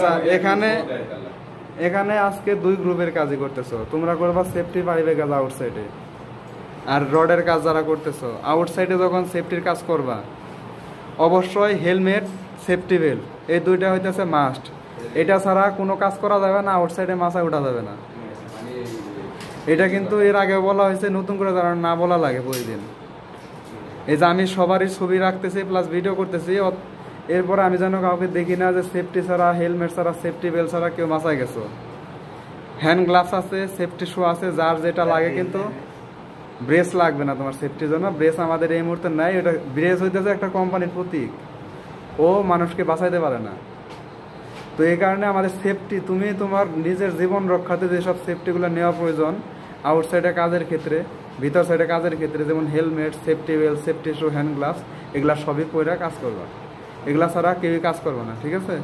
আচ্ছা এখানে আজকে দুই গ্রুপের কাজই করতেছো, তোমরা করবা সেফটি পাইপের কাজ আউটসাইডে, আর রডের কাজ যারা করতেছো আউটসাইডে যখন সেফটির কাজ করবা অবশ্যই হেলমেট সেফটি বেল্ট এই দুইটা হইতেছে মাস্ট। এটা ছাড়া কোনো কাজ করা যাবে না, আউটসাইডে মাথায় ওঠা যাবে না। এটা কিন্তু এর আগে বলা হয়েছে, নতুন করে যারা না বলা লাগে প্রতিদিন। এই যে আমি সবারই ছবি রাখতেছি প্লাস ভিডিও করতেছি, এরপরে আমি যেন কাউকে দেখি না যে সেফটি ছাড়া হেলমেট ছাড়া সেফটি বেল্ট ছাড়া কেউ মাথায় গেছো। হ্যান্ড গ্লাভস আছে, সেফটি শু আছে, যার যেটা লাগে, কিন্তু ব্রেস লাগবে না তোমার সেফটির জন্য। ব্রেস আমাদের এই মুহূর্তে নাই, এটা ব্রেস হইতেছে একটা কোম্পানির প্রতীক, ও মানুষকে বাঁচাইতে পারে না। তো এই কারণে আমাদের সেফটি, তুমি তোমার নিজের জীবন রক্ষাতে যেসব সেফটিগুলো নেওয়া প্রয়োজন আউটসাইডে কাজের ক্ষেত্রে, ভিতর সাইডে কাজের ক্ষেত্রে, যেমন হেলমেট, সেফটি বেল্ট, সেফটি শু, হ্যান্ড গ্লাভস, এগুলা সবই পরে কাজ করবা। এগুলা ছাড়া কেউই কাজ করবে না, ঠিক আছে?